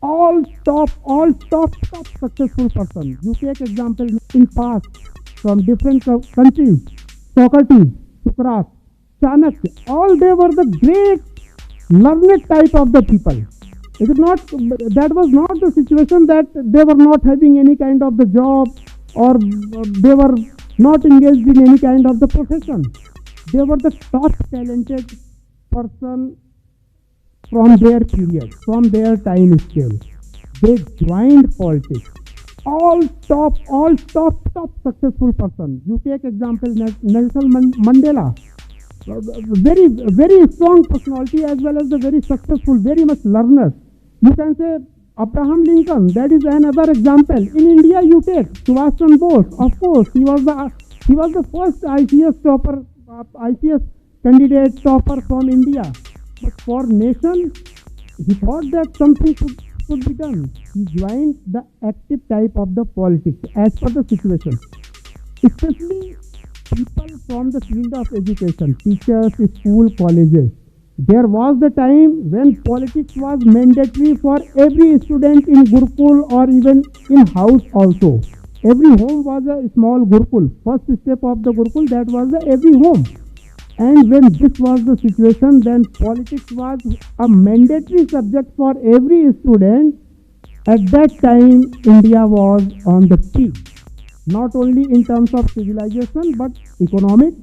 All top successful person. You take example in past from different countries, Socrates, Socrates, Chanakya, all they were the great learned type of the people. It is not that was not the situation that they were not having any kind of the job or they were not engaged in any kind of the profession. They were the top talented person from their period, from their time scale. They joined politics. All top successful person. You take example Nelson Mandela, very strong personality as well as the very successful, very much learner. You can say Abraham Lincoln. That is another example. In India, you take Subhash Chandra Bose. Of course, he was the first ICS topper, ICS candidate topper from India. But for nation, he thought that something should be done. He joined the active type of the politics as per the situation. Especially people from the field of education, teachers, school, colleges. There was the time when politics was mandatory for every student in Gurukul or even in house also. Every home was a small Gurukul. First step of the Gurukul, that was the every home. And when this was the situation, then politics was a mandatory subject for every student. At that time, India was on the peak, not only in terms of civilization, but economic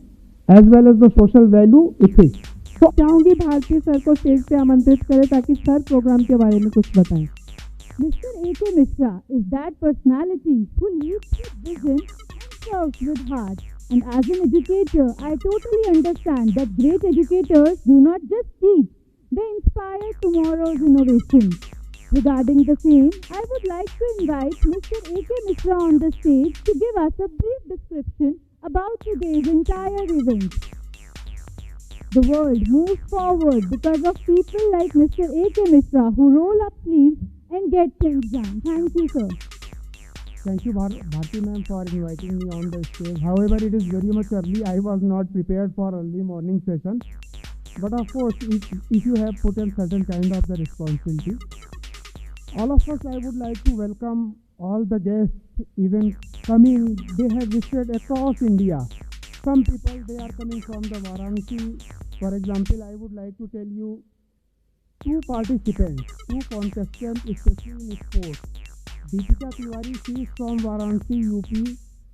as well as the social value, ethics. तो चाहूंगी Bharti sir को stage पे आमंत्रित करें ताकि sir programme के बारे में कुछ बताएं। Mr. A.K. Mishra is that personality who leads with vision and serves with heart. And as an educator, I totally understand that great educators do not just teach, they inspire tomorrow's innovations. Regarding the same, I would like to invite Mr. A.K. Mishra on the stage to give us a brief description about today's entire event. The world moves forward because of people like Mr. A.K. Mishra who roll up sleeves and get things done. Thank you, sir. Thank you, Bharti ma'am, for inviting me on the stage. However, it is very much early. I was not prepared for early morning session. But of course, if you have put in certain kind of the responsibility, all of us, I would like to welcome all the guests, even coming, they have visited across India. Some people, they are coming from the Varanasi. For example, I would like to tell you two participants, two contestants, especially in sports. Deepika Tiwari, she is from Varanasi, UP,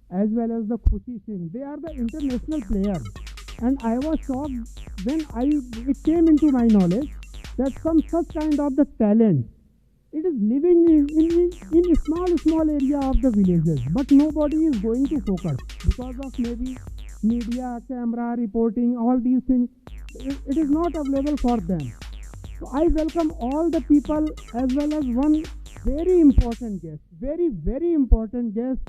as well as the Khushi Singh. They are the international players. And I was shocked when it came into my knowledge that some such kind of the talent, it is living in small area of the villages. But nobody is going to focus because of maybe media, camera, reporting, all these things. It is not available for them. So I welcome all the people as well as one very important guest, very important guest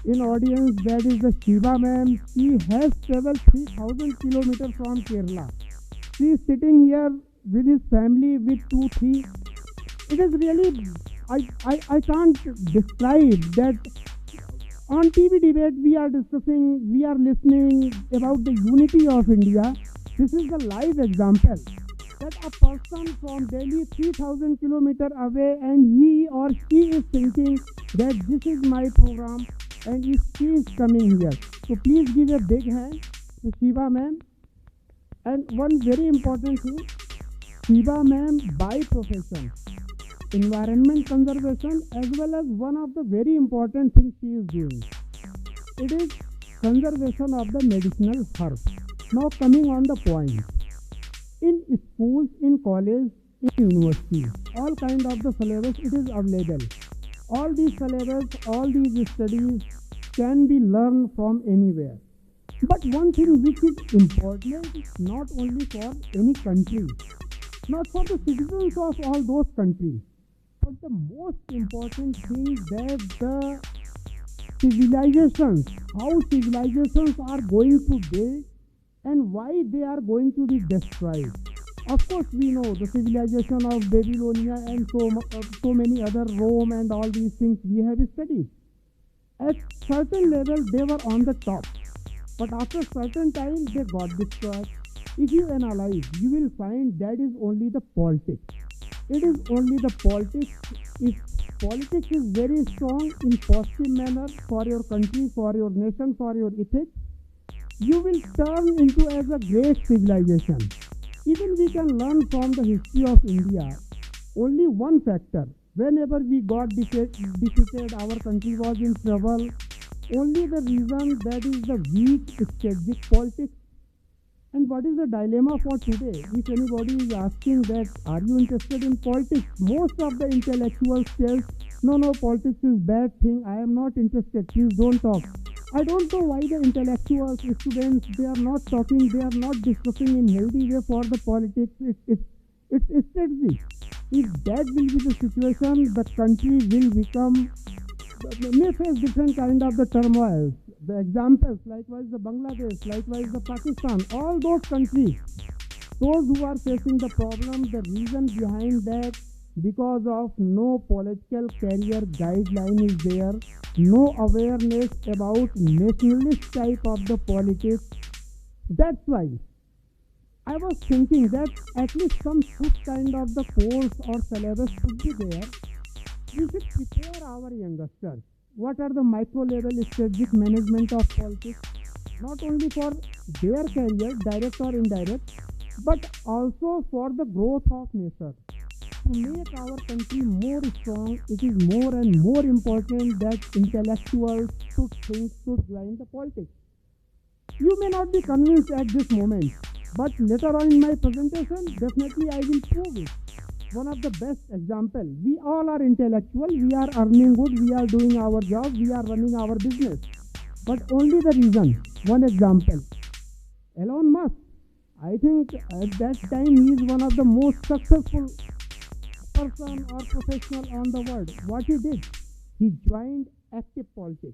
in audience, that is the Shiva ma'am. She has traveled 3000 kilometers from Kerala. She is sitting here with his family with 2-3. It is really, I can't describe that. On TV debate we are discussing, we are listening about the unity of India. This is the live example that a person from Delhi 3000 kilometers away and he or she is thinking that this is my program and she is coming here. So please give a big hand to Shiva ma'am. And one very important thing, Shiva ma'am by profession, environment conservation as well as one of the very important things she is doing. It is conservation of the medicinal herbs. Now coming on the point. In schools, in college, in university, all kind of the syllabus it is available. All these syllabus, all these studies can be learned from anywhere. But one thing which is important, not only for any country, not for the citizens of all those countries, but the most important thing that the civilizations, how civilizations are going to build and why they are going to be destroyed. Of course, we know the civilization of Babylonia and so many other Rome and all these things we have studied. At certain level, they were on the top, but after certain time, they got destroyed. If you analyze, you will find that is only the politics. It is only the politics If politics is very strong in positive manner for your country, for your nation, for your ethics, you will turn into as a great civilization. Even we can learn from the history of India. Only one factor. Whenever we got defeated, our country was in trouble. Only the reason that is the weak strategic politics. And what is the dilemma for today? If anybody is asking that, are you interested in politics? Most of the intellectuals tell, no, politics is bad thing. I am not interested. Please don't talk. I don't know why the intellectuals, students, they are not talking. They are not discussing in healthy way for the politics. It's strategy. If that will be the situation, the country will become may face different kind of the turmoils. The examples, likewise the Bangladesh, likewise the Pakistan, all those countries, those who are facing the problem, the reason behind that, because of no political career guideline is there, no awareness about nationalist type of the politics. That's why I was thinking that at least some such kind of the course or syllabus should be there. We should prepare our youngsters. What are the micro level strategic management of politics? Not only for their career, direct or indirect, but also for the growth of nation. To make our country more strong, it is more and more important that intellectuals should think, should join the politics. You may not be convinced at this moment, but later on in my presentation, definitely I will prove it. One of the best example, we all are intellectual, we are earning good, we are doing our job, we are running our business. But only the reason, one example, Elon Musk, I think at that time he is one of the most successful person or professional on the world. What he did, he joined active politics.